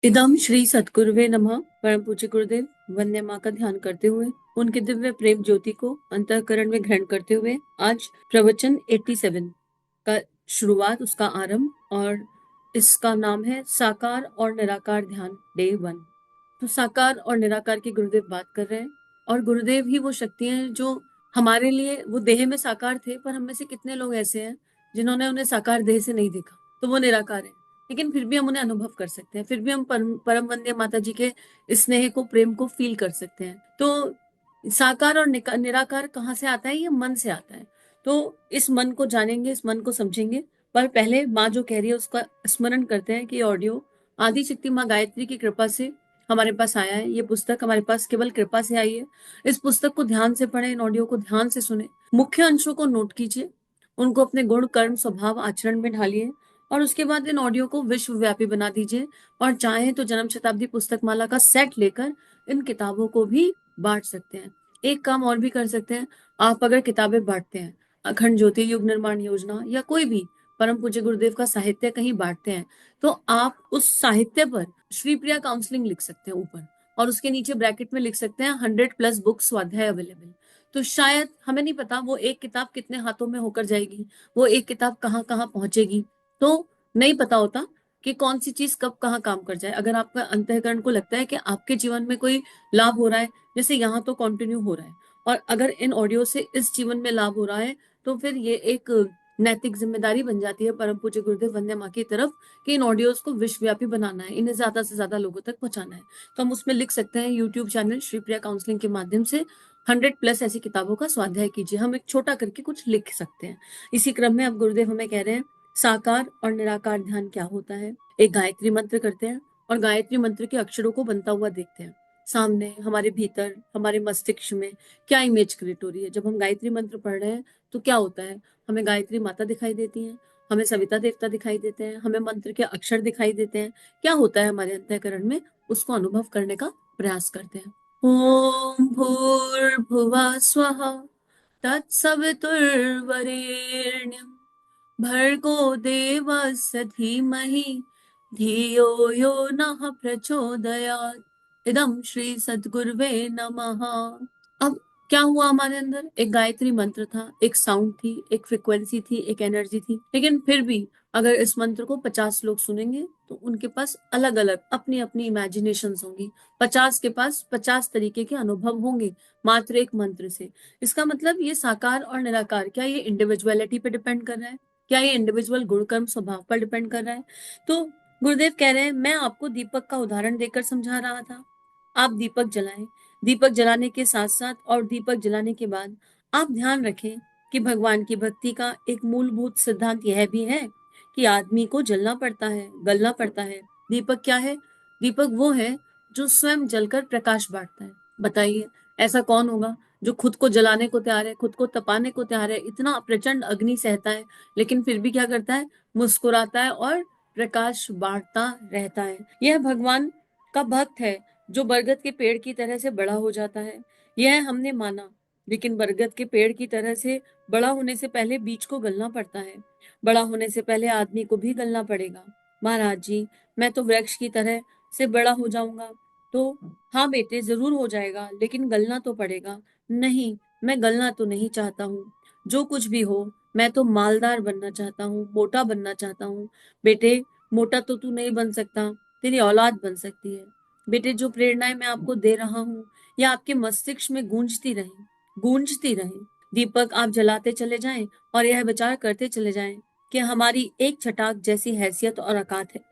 इदम श्री सद्गुरुवे नमः। परम पूज्य गुरुदेव वंदे माँ का ध्यान करते हुए, उनके दिव्य प्रेम ज्योति को अंतःकरण में ग्रहण करते हुए आज प्रवचन 87 का शुरुआत, उसका आरंभ, और इसका नाम है साकार और निराकार ध्यान डे 1। तो साकार और निराकार के गुरुदेव बात कर रहे हैं, और गुरुदेव ही वो शक्ति हैं जो हमारे लिए वो देह में साकार थे, पर हम में से कितने लोग ऐसे हैं जिन्होंने उन्हें साकार देह से नहीं देखा, तो वो निराकार है, लेकिन फिर भी हम उन्हें अनुभव कर सकते हैं, फिर भी हम परम वंदे माता जी के स्नेह को, प्रेम को फील कर सकते हैं। तो साकार और निराकार कहाँ से आता है? ये मन से आता है। तो इस मन को जानेंगे, इस मन को समझेंगे, पर पहले माँ जो कह रही है उसका स्मरण करते हैं कि ऑडियो आदि शक्ति माँ गायत्री की कृपा से हमारे पास आया है। ये पुस्तक हमारे पास केवल कृपा से आई है। इस पुस्तक को ध्यान से पढ़ें, इन ऑडियो को ध्यान से सुने, मुख्य अंशों को नोट कीजिए, उनको अपने गुण, कर्म, स्वभाव, आचरण में ढालिए, और उसके बाद इन ऑडियो को विश्वव्यापी बना दीजिए। और चाहें तो जन्म शताब्दी पुस्तक माला का सेट लेकर इन किताबों को भी बांट सकते हैं। एक काम और भी कर सकते हैं, आप अगर किताबें बांटते हैं, अखंड ज्योति युग निर्माण योजना या कोई भी परम पूज्य गुरुदेव का साहित्य कहीं बांटते हैं, तो आप उस साहित्य पर श्री प्रिया काउंसलिंग लिख सकते हैं ऊपर, और उसके नीचे ब्रैकेट में लिख सकते हैं 100+ बुक्स स्वाध्याय अवेलेबल। तो शायद, हमें नहीं पता वो एक किताब कितने हाथों में होकर जाएगी, वो एक किताब कहाँ कहाँ पहुंचेगी, तो नहीं पता होता कि कौन सी चीज कब कहाँ काम कर जाए। अगर आपका अंतःकरण को लगता है कि आपके जीवन में कोई लाभ हो रहा है, जैसे यहाँ तो कंटिन्यू हो रहा है, और अगर इन ऑडियो से इस जीवन में लाभ हो रहा है, तो फिर ये एक नैतिक जिम्मेदारी बन जाती है परम पूज्य गुरुदेव वंदे माँ की तरफ कि इन ऑडियोज को विश्वव्यापी बनाना है, इन्हें ज्यादा से ज्यादा लोगों तक पहुंचाना है। तो हम उसमें लिख सकते हैं, YouTube channel Shri Priya counselling के माध्यम से 100+ ऐसी किताबों का स्वाध्याय कीजिए। हम एक छोटा करके कुछ लिख सकते हैं। इसी क्रम में अब गुरुदेव हमें कह रहे हैं साकार और निराकार ध्यान क्या होता है। एक गायत्री मंत्र करते हैं, और गायत्री मंत्र के अक्षरों को बनता हुआ देखते हैं। सामने हमारे भीतर, हमारे मस्तिष्क में क्या इमेज क्रिएट हो रही है। जब हम गायत्री मंत्र पढ़ रहे हैं तो क्या होता है, हमें गायत्री माता दिखाई देती है, हमें सविता देवता दिखाई देते हैं, हमें मंत्र के अक्षर दिखाई देते हैं। क्या होता है हमारे अंतःकरण में, उसको अनुभव करने का प्रयास करते हैं। ओम भूर्भुवः स्वः तत्सवितुर्वरेण्यं भर्गो देवस्य धीमहि धियो यो नः प्रचोदयात्। इदम श्री सद्गुरुवे नमः। अब क्या हुआ, हमारे अंदर एक गायत्री मंत्र था, एक साउंड थी, एक फ्रिक्वेंसी थी, एक एनर्जी थी, लेकिन फिर भी अगर इस मंत्र को 50 लोग सुनेंगे तो उनके पास अलग अलग अपनी अपनी इमेजिनेशन होंगी। 50 के पास 50 तरीके के अनुभव होंगे मात्र एक मंत्र से। इसका मतलब ये साकार और निराकार, क्या ये इंडिविजुअलिटी पे डिपेंड कर रहा है? क्या ये इंडिविजुअल गुण, कर्म, स्वभाव पर डिपेंड कर रहा है? तो गुरुदेव कह रहे हैं, मैं आपको दीपक का उदाहरण देकर समझा रहा था। आप दीपक जलाएं। दीपक जलाने के साथ साथ और दीपक जलाने के बाद आप ध्यान रखें कि भगवान की भक्ति का एक मूलभूत सिद्धांत यह भी है कि आदमी को जलना पड़ता है, गलना पड़ता है। दीपक क्या है? दीपक वो है जो स्वयं जलकर प्रकाश बांटता है। बताइए, ऐसा कौन होगा जो खुद को जलाने को तैयार है, खुद को तपाने को तैयार है, इतना प्रचंड अग्नि सहता है, लेकिन फिर भी क्या करता है? मुस्कुराता है और प्रकाश बांटता रहता है। यह भगवान का भक्त है जो बरगद के पेड़ की तरह से बड़ा हो जाता है। यह हमने माना, लेकिन बरगद के पेड़ की तरह से बड़ा होने से पहले बीज को गलना पड़ता है। बड़ा होने से पहले आदमी को भी गलना पड़ेगा। महाराज जी, मैं तो वृक्ष की तरह से बड़ा हो जाऊंगा। तो हाँ बेटे, जरूर हो जाएगा, लेकिन गलना तो पड़ेगा। नहीं, मैं गलना तो नहीं चाहता हूँ। जो कुछ भी हो, मैं तो मालदार बनना चाहता हूँ, मोटा बनना चाहता हूँ। बेटे, मोटा तो तू नहीं बन सकता, तेरी औलाद बन सकती है। बेटे, जो प्रेरणाएं मैं आपको दे रहा हूँ, या आपके मस्तिष्क में गूंजती रहे, गूंजती रहे। दीपक आप जलाते चले जाएं और यह विचार करते चले जाएं कि हमारी एक छटाक जैसी हैसियत और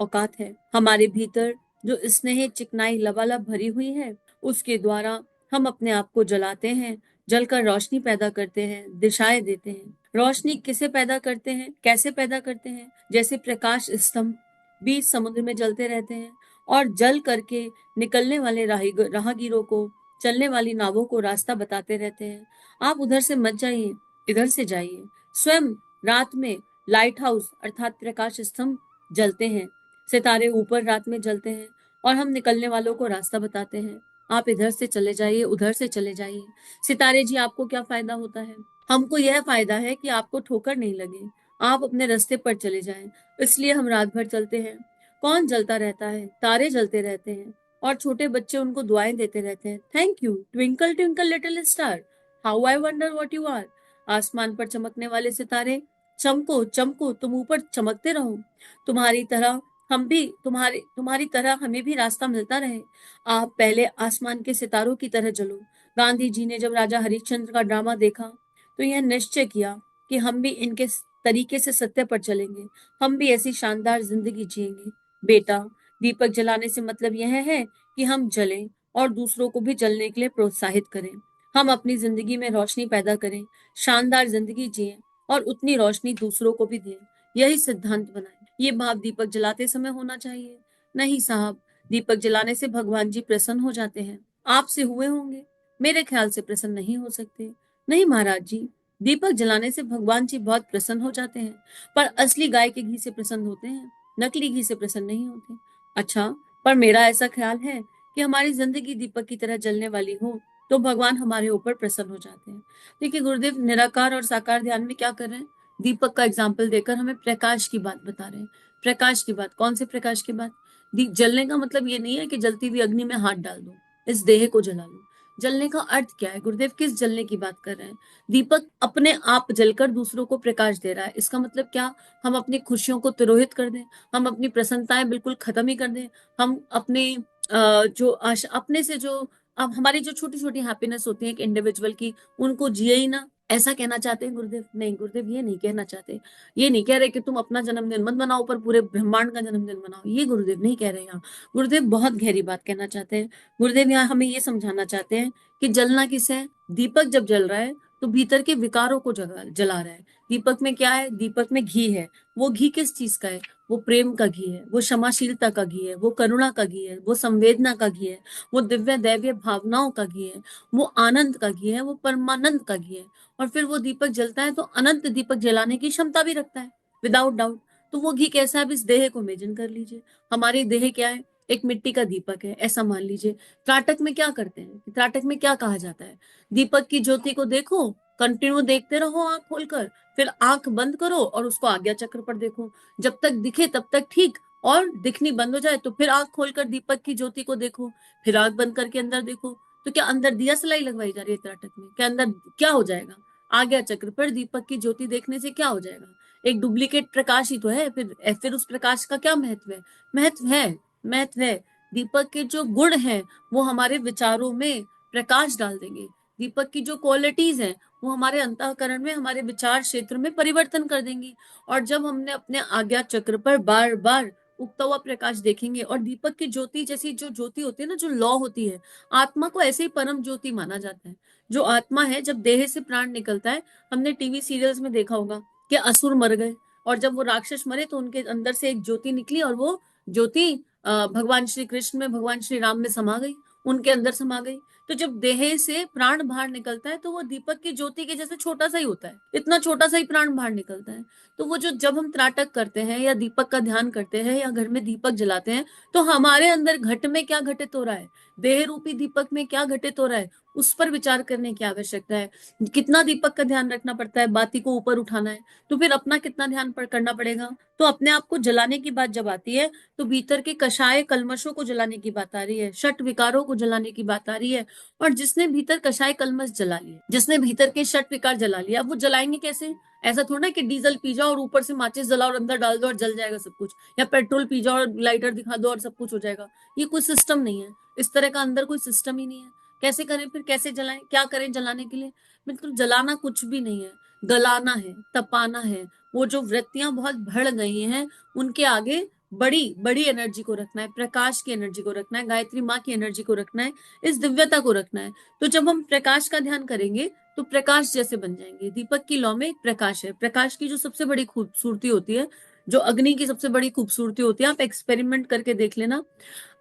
औकात है हमारे भीतर, जो स्नेह, चिकनाई लबालब भरी हुई है, उसके द्वारा हम अपने आप को जलाते हैं, जलकर रोशनी पैदा करते हैं, दिशाएं देते हैं। रोशनी किसे पैदा करते हैं, कैसे पैदा करते हैं? जैसे प्रकाश स्तंभ बीच समुद्र में जलते रहते हैं, और जल करके निकलने वाले राहगीरों को, चलने वाली नावों को रास्ता बताते रहते हैं। आप उधर से मत जाइए, इधर से जाइए। स्वयं रात में लाइट हाउस अर्थात प्रकाश स्तंभ जलते हैं, सितारे ऊपर रात में जलते हैं, और हम निकलने वालों को रास्ता बताते हैं। आप इधर से चले जाइए, उधर से चले जाइए। सितारे जी, आपको क्या फायदा होता है? हमको यह फायदा है कि आपको ठोकर नहीं लगे, आप अपने रास्ते पर चले जाएं। इसलिए हम रात भर चलते हैं। कौन जलता रहता है? तारे जलते रहते हैं और छोटे बच्चे उनको दुआएं देते रहते हैं, thank you twinkle twinkle little star, how I wonder what you are. आसमान पर चमकने वाले सितारे, चमको चमको, तुम ऊपर चमकते रहो, तुम्हारी तरह हम भी, तुम्हारी तुम्हारी तरह हमें भी रास्ता मिलता रहे। आप पहले आसमान के सितारों की तरह जलो। गांधी जी ने जब राजा हरिश्चंद्र का ड्रामा देखा तो यह निश्चय किया कि हम भी इनके तरीके से सत्य पर चलेंगे, हम भी ऐसी शानदार जिंदगी जिएंगे। बेटा, दीपक जलाने से मतलब यह है कि हम जलें और दूसरों को भी जलने के लिए प्रोत्साहित करें। हम अपनी जिंदगी में रोशनी पैदा करें, शानदार जिंदगी जिएं और उतनी रोशनी दूसरों को भी दें। यही सिद्धांत बनाएं। ये भाव दीपक जलाते समय होना चाहिए। नहीं साहब, दीपक जलाने से भगवान जी प्रसन्न हो जाते हैं। आपसे हुए होंगे, मेरे ख्याल से प्रसन्न नहीं हो सकते। नहीं महाराज जी, दीपक जलाने से भगवान जी बहुत प्रसन्न हो जाते हैं, पर असली गाय के घी से प्रसन्न होते हैं, नकली घी से प्रसन्न नहीं होते। अच्छा, पर मेरा ऐसा ख्याल है कि हमारी जिंदगी दीपक की तरह जलने वाली हो तो भगवान हमारे ऊपर प्रसन्न हो जाते हैं। देखिए गुरुदेव निराकार और साकार ध्यान में क्या कर रहे हैं, दीपक का एग्जाम्पल देकर हमें प्रकाश की बात बता रहे हैं। प्रकाश की बात, कौन से प्रकाश की बात? दीप जलने का मतलब ये नहीं है कि जलती हुई अग्नि में हाथ डाल दो, इस देह को जला लो। जलने का अर्थ क्या है गुरुदेव, किस जलने की बात कर रहे हैं? दीपक अपने आप जलकर दूसरों को प्रकाश दे रहा है, इसका मतलब क्या? हम अपनी खुशियों को तिरोहित कर दें, हम अपनी प्रसन्नताएं बिल्कुल खत्म ही कर दें, हम अपने जो आशा अपने से जो अब हमारी जो छोटी छोटी हैप्पीनेस होती है एक इंडिविजुअल की, उनको जिए ही ना, ऐसा कहना चाहते हैं गुरुदेव? नहीं गुरुदेव, ये नहीं कहना चाहते। ये नहीं कह रहे कि तुम अपना जन्मदिन मत मनाओ पर पूरे ब्रह्मांड का जन्मदिन मनाओ, ये गुरुदेव नहीं कह रहे यहाँ। गुरुदेव बहुत गहरी बात कहना चाहते हैं। गुरुदेव यहाँ हमें ये समझाना चाहते हैं कि जलना किसे है? दीपक जब जल रहा है तो भीतर के विकारों को जला रहा है। दीपक में क्या है? दीपक में घी है। वो घी किस चीज का है? वो प्रेम का घी है, वो क्षमाशीलता का घी है, वो करुणा का घी है, वो संवेदना का घी है, वो दिव्य दैवीय भावनाओं का घी है, वो आनंद का घी है, वो परमानंद का घी है। और फिर वो दीपक जलता है तो अनंत दीपक जलाने की क्षमता भी रखता है, विदाउट डाउट। तो वो घी कैसा है, अब इस देह को इमेजिन कर लीजिए। हमारी देह क्या है? एक मिट्टी का दीपक है, ऐसा मान लीजिए। त्राटक में क्या करते हैं, त्राटक में क्या कहा जाता है? दीपक की ज्योति को देखो, कंटिन्यू देखते रहो आंख खोलकर, फिर आंख बंद करो और उसको आज्ञा चक्र पर देखो, जब तक दिखे तब तक ठीक, और दिखनी बंद हो जाए तो फिर आंख खोलकर दीपक की ज्योति को देखो, फिर आंख बंद करके अंदर देखो। तो क्या अंदर दिया सलाई लगवाई जा रही है त्राटक में? क्या अंदर क्या हो जाएगा? आज्ञा चक्र पर दीपक की ज्योति देखने से क्या हो जाएगा? एक डुप्लीकेट प्रकाश ही तो है। फिर उस प्रकाश का क्या महत्व है? महत्व है, महत्व है। दीपक के जो गुण हैं वो हमारे विचारों में प्रकाश डाल देंगे। दीपक की जो क्वालिटीज हैं वो हमारे अंतःकरण में, हमारे विचार क्षेत्र में परिवर्तन कर देंगी। और जब हमने अपने आज्ञा चक्र पर बार बार उगता हुआ प्रकाश देखेंगे, और दीपक की ज्योति जैसी जो ज्योति होती है ना, जो लौ होती है, आत्मा को ऐसे ही परम ज्योति माना जाता है। जो आत्मा है, जब देह से प्राण निकलता है, हमने टीवी सीरियल्स में देखा होगा कि असुर मर गए और जब वो राक्षस मरे तो उनके अंदर से एक ज्योति निकली और वो ज्योति भगवान श्री कृष्ण में, भगवान श्री राम में समा गई, उनके अंदर समा गई। तो जब देह से प्राण बाहर निकलता है तो वो दीपक की ज्योति के जैसे छोटा सा ही होता है, इतना छोटा सा ही प्राण बाहर निकलता है। तो वो जो जब हम त्राटक करते हैं या दीपक का ध्यान करते हैं या घर में दीपक जलाते हैं, तो हमारे अंदर घट में क्या घटित हो रहा है, देह रूपी दीपक में क्या घटित हो रहा है, उस पर विचार करने की आवश्यकता है। कितना दीपक का ध्यान रखना पड़ता है, बाती को ऊपर उठाना है, तो फिर अपना कितना ध्यान करना पड़ेगा। तो अपने आप को जलाने की बात जब आती है तो भीतर के कषाय कलमशों को जलाने की बात आ रही है, षट विकारों को जलाने की बात आ रही है। और जिसने भीतर कषाय कलमश जला लिए, जिसने भीतर के षट विकार जला लिया, वो जलाएंगे कैसे? ऐसा थोड़ा ना कि डीजल पी जाओ और ऊपर से माचिस जलाओ और अंदर डाल दो और जल जाएगा सब कुछ, या पेट्रोल पी जाओ और लाइटर दिखा दो और सब कुछ हो जाएगा। ये कोई सिस्टम नहीं है, इस तरह का अंदर कोई सिस्टम ही नहीं है। कैसे करें फिर, कैसे जलाएं, क्या करें जलाने के लिए? बिल्कुल जलाना कुछ भी नहीं है, गलाना है, तपाना है। वो जो वृत्तियां बहुत बढ़ गई हैं उनके आगे बड़ी बड़ी एनर्जी को रखना है, प्रकाश की एनर्जी को रखना है, गायत्री माँ की एनर्जी को रखना है, इस दिव्यता को रखना है। तो जब हम प्रकाश का ध्यान करेंगे तो प्रकाश जैसे बन जाएंगे। दीपक की लौ में एक प्रकाश है। प्रकाश की जो सबसे बड़ी खूबसूरती होती है, जो अग्नि की सबसे बड़ी खूबसूरती होती है, आप एक्सपेरिमेंट करके देख लेना।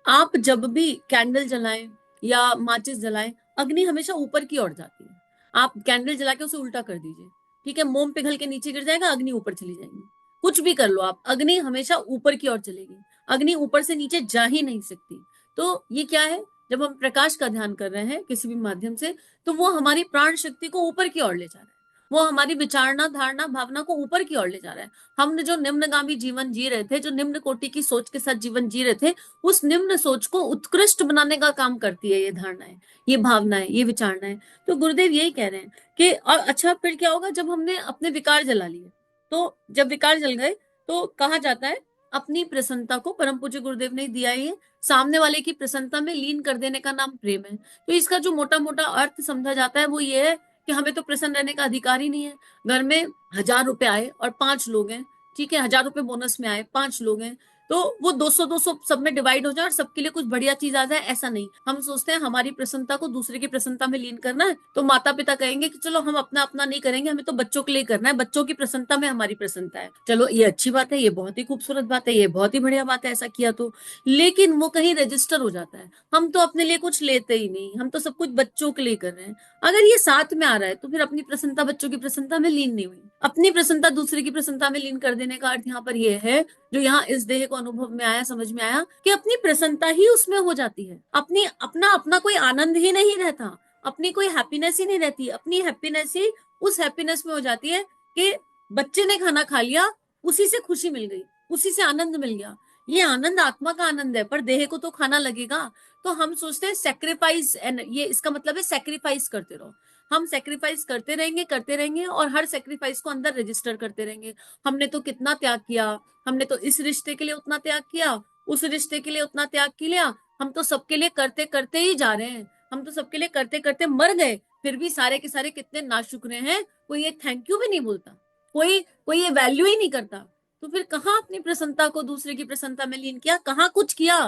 आप जब भी कैंडल जलाएं या माचिस जलाएं, अग्नि हमेशा ऊपर की ओर जाती है। आप कैंडल जला के उसे उल्टा कर दीजिए, ठीक है, मोम पिघल के नीचे गिर जाएगा, अग्नि ऊपर चली जाएगी। कुछ भी कर लो आप, अग्नि हमेशा ऊपर की ओर चलेगी। अग्नि ऊपर से नीचे जा ही नहीं सकती। तो ये क्या है, जब हम प्रकाश का ध्यान कर रहे हैं किसी भी माध्यम से, तो वो हमारी प्राण शक्ति को ऊपर की ओर ले जा रहा है। वो हमारी विचारना, धारणा, भावना को ऊपर की ओर ले जा रहा है। हमने जो निम्नगामी जीवन जी रहे थे, जो निम्न कोटि की सोच के साथ जीवन जी रहे थे, उस निम्न सोच को उत्कृष्ट बनाने का काम करती है ये धारणाएं, ये भावनाएं, ये विचारणाएं। तो गुरुदेव यही कह रहे हैं कि और अच्छा फिर क्या होगा जब हमने अपने विकार जला लिए। तो जब विकार जल गए तो कहा जाता है अपनी प्रसन्नता को, परम पूज्य गुरुदेव ने दिया है, सामने वाले की प्रसन्नता में लीन कर देने का नाम प्रेम है। तो इसका जो मोटा मोटा अर्थ समझा जाता है वो ये है कि हमें तो प्रसन्न रहने का अधिकार ही नहीं है। घर में 1000 रुपए आए और 5 लोग हैं, ठीक है, 1000 रुपए बोनस में आए, 5 लोग हैं, तो वो 200-200 सब में डिवाइड हो जाए और सबके लिए कुछ बढ़िया चीज आ जाए, ऐसा नहीं। हम सोचते हैं हमारी प्रसन्नता को दूसरे की प्रसन्नता में लीन करना है, तो माता पिता कहेंगे कि चलो हम अपना अपना नहीं करेंगे, हमें तो बच्चों के लिए करना है, बच्चों की प्रसन्नता में हमारी प्रसन्नता है। चलो ये अच्छी बात है, ये बहुत ही खूबसूरत बात है, ये बहुत ही बढ़िया बात है ऐसा किया तो, लेकिन वो कहीं रजिस्टर हो जाता है। हम तो अपने लिए कुछ लेते ही नहीं, हम तो सब कुछ बच्चों के लिए कर रहे हैं। अगर ये साथ में आ रहा है तो फिर अपनी प्रसन्नता बच्चों की प्रसन्नता में लीन नहीं हुई। अपनी प्रसन्नता दूसरे की प्रसन्नता में लीन कर देने का अर्थ यहाँ पर यह है, जो यहाँ इस देह को अनुभव में आया, समझ में आया, कि अपनी प्रसन्नता ही उसमें हो जाती है। अपनी अपना अपना कोई आनंद ही नहीं रहता, अपनी कोई हैप्पीनेस ही नहीं रहती। अपनी हैप्पीनेस ही उस हैप्पीनेस में हो जाती है कि बच्चे ने खाना खा लिया, उसी से खुशी मिल गई, उसी से आनंद मिल गया। ये आनंद आत्मा का आनंद है, पर देह को तो खाना लगेगा। तो हम सोचते हैं सेक्रीफाइस, ये इसका मतलब है सेक्रीफाइस करते रहो। हम सेक्रीफाइस करते रहेंगे और हर सेक्रीफाइस को अंदर रजिस्टर करते रहेंगे। हमने तो कितना त्याग किया, हमने तो इस रिश्ते के लिए उतना त्याग किया, उस रिश्ते के लिए उतना त्याग किया, हम तो सबके लिए करते करते ही जा रहे हैं, हम तो सबके लिए करते करते मर गए, फिर भी सारे के सारे कितने नाशुक्र हैं। कोई एक थैंक यू भी नहीं बोलता, कोई कोई ये वैल्यू ही नहीं करता। तो फिर कहाँ अपनी प्रसन्नता को दूसरे की प्रसन्नता में लीन किया, कहाँ कुछ किया,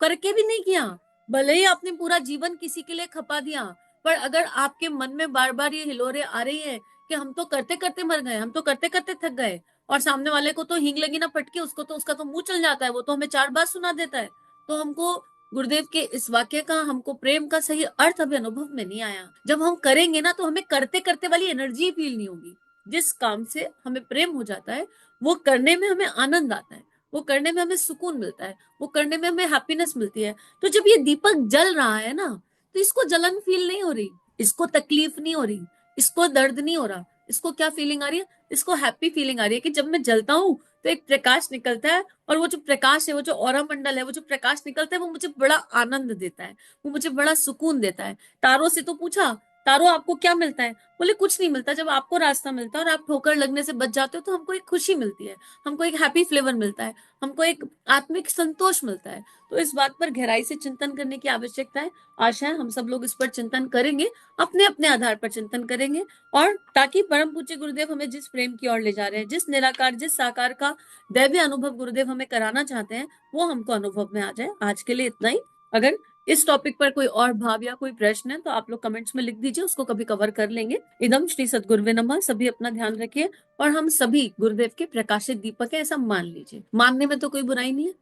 करके भी नहीं किया। भले ही आपने पूरा जीवन किसी के लिए खपा दिया, पर अगर आपके मन में बार बार ये हिलोरे आ रही है कि हम तो करते करते मर गए, हम तो करते करते थक गए, और सामने वाले को तो हींग लगी ना पटके, उसको तो उसका तो मुंह चल जाता है, वो तो हमें 4 बात सुना देता है, तो हमको गुरुदेव के इस वाक्य का, हमको प्रेम का सही अर्थ अभी अनुभव में नहीं आया। जब हम करेंगे ना तो हमें करते करते वाली एनर्जी फील नहीं होगी। जिस काम से हमें प्रेम हो जाता है वो करने में हमें आनंद आता है, वो करने में हमें सुकून मिलता है, वो करने में हमें हैप्पीनेस मिलती है। तो जब ये दीपक जल रहा है ना, तो इसको जलन फील नहीं हो रही, इसको तकलीफ नहीं हो रही, इसको दर्द नहीं हो रहा, इसको क्या फीलिंग आ रही है, इसको हैप्पी फीलिंग आ रही है कि जब मैं जलता हूँ तो एक प्रकाश निकलता है, और वो जो प्रकाश है, वो जो ऑरा मंडल है, वो जो प्रकाश निकलता है, वो मुझे बड़ा आनंद देता है, वो मुझे बड़ा सुकून देता है। तारों से तो पूछा, तारों आपको क्या मिलता है, बोले कुछ नहीं मिलता। जब आपको रास्ता मिलता है और आप ठोकर लगने से बच जाते हो तो हमको एक खुशी मिलती है, हमको एक हैप्पी फ्लेवर मिलता है, हमको एक आत्मिक संतोष मिलता है। तो इस बात पर गहराई से चिंतन करने की आवश्यकता है। आशा है हम सब लोग इस पर चिंतन करेंगे, अपने अपने आधार पर चिंतन करेंगे, और ताकि परम पूज्य गुरुदेव हमें जिस प्रेम की ओर ले जा रहे हैं, जिस निराकार, जिस साकार का दैवीय अनुभव गुरुदेव हमें कराना चाहते हैं, वो हमको अनुभव में आ जाए। आज के लिए इतना ही। अगर इस टॉपिक पर कोई और भाव या कोई प्रश्न है तो आप लोग कमेंट्स में लिख दीजिए, उसको कभी कवर कर लेंगे। इदम श्री सद्गुरुवे नमः। सभी अपना ध्यान रखिए, और हम सभी गुरुदेव के प्रकाशित दीपक है, ऐसा मान लीजिए। मानने में तो कोई बुराई नहीं है,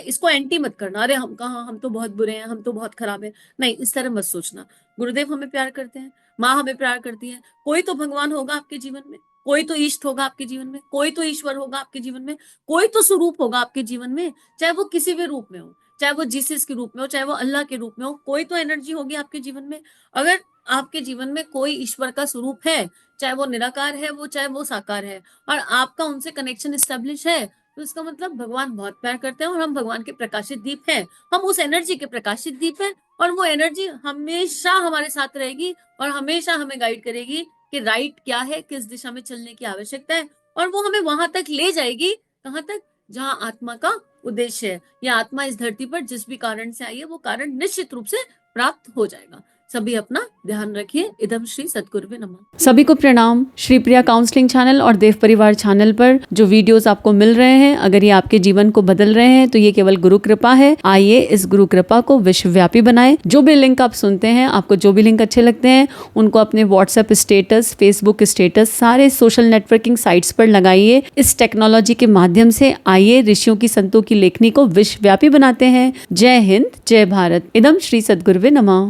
इसको एंटी मत करना, अरे हम कहाँ, हम तो बहुत बुरे हैं, हम तो बहुत खराब है, नहीं, इस तरह मत सोचना। गुरुदेव हमें प्यार करते हैं, माँ हमें प्यार करती है, कोई तो भगवान होगा आपके जीवन में, कोई तो इष्ट होगा आपके जीवन में, कोई तो ईश्वर होगा आपके जीवन में, कोई तो स्वरूप होगा आपके जीवन में, चाहे वो किसी भी रूप में हो, चाहे वो जीसस के रूप में हो, चाहे वो अल्लाह के रूप में हो, कोई तो एनर्जी होगी आपके जीवन में। अगर आपके जीवन में कोई ईश्वर का स्वरूप है, चाहे वो निराकार है, वो चाहे वो साकार है, और आपका उनसे कनेक्शन स्टेब्लिश है, तो इसका मतलब भगवान बहुत प्यार करते हैं और हम भगवान के प्रकाशित दीप हैं, हम उस एनर्जी के प्रकाशित दीप हैं, और वो एनर्जी हमेशा हमारे साथ रहेगी और हमेशा हमें गाइड करेगी कि राइट क्या है, किस दिशा में चलने की आवश्यकता है, और वो हमें वहां तक ले जाएगी, कहाँ तक, जहां आत्मा का उद्देश्य है। या आत्मा इस धरती पर जिस भी कारण से आई है, वो कारण निश्चित रूप से प्राप्त हो जाएगा। सभी अपना ध्यान रखिए। इदम श्री सद्गुरुवे नमः। सभी को प्रणाम। श्री प्रिया काउंसलिंग चैनल और देव परिवार चैनल पर जो वीडियोस आपको मिल रहे हैं, अगर ये आपके जीवन को बदल रहे हैं तो ये केवल गुरु कृपा है। आइए इस गुरु कृपा को विश्वव्यापी बनाएं। जो भी लिंक आप सुनते हैं, आपको जो भी लिंक अच्छे लगते हैं, उनको अपने व्हाट्सएप स्टेटस, फेसबुक स्टेटस, सारे सोशल नेटवर्किंग साइट्स पर लगाइए। इस टेक्नोलॉजी के माध्यम से आइए ऋषियों की, संतों की लेखनी को विश्वव्यापी बनाते हैं। जय हिंद, जय भारत। इदम श्री सद्गुरुवे नमः।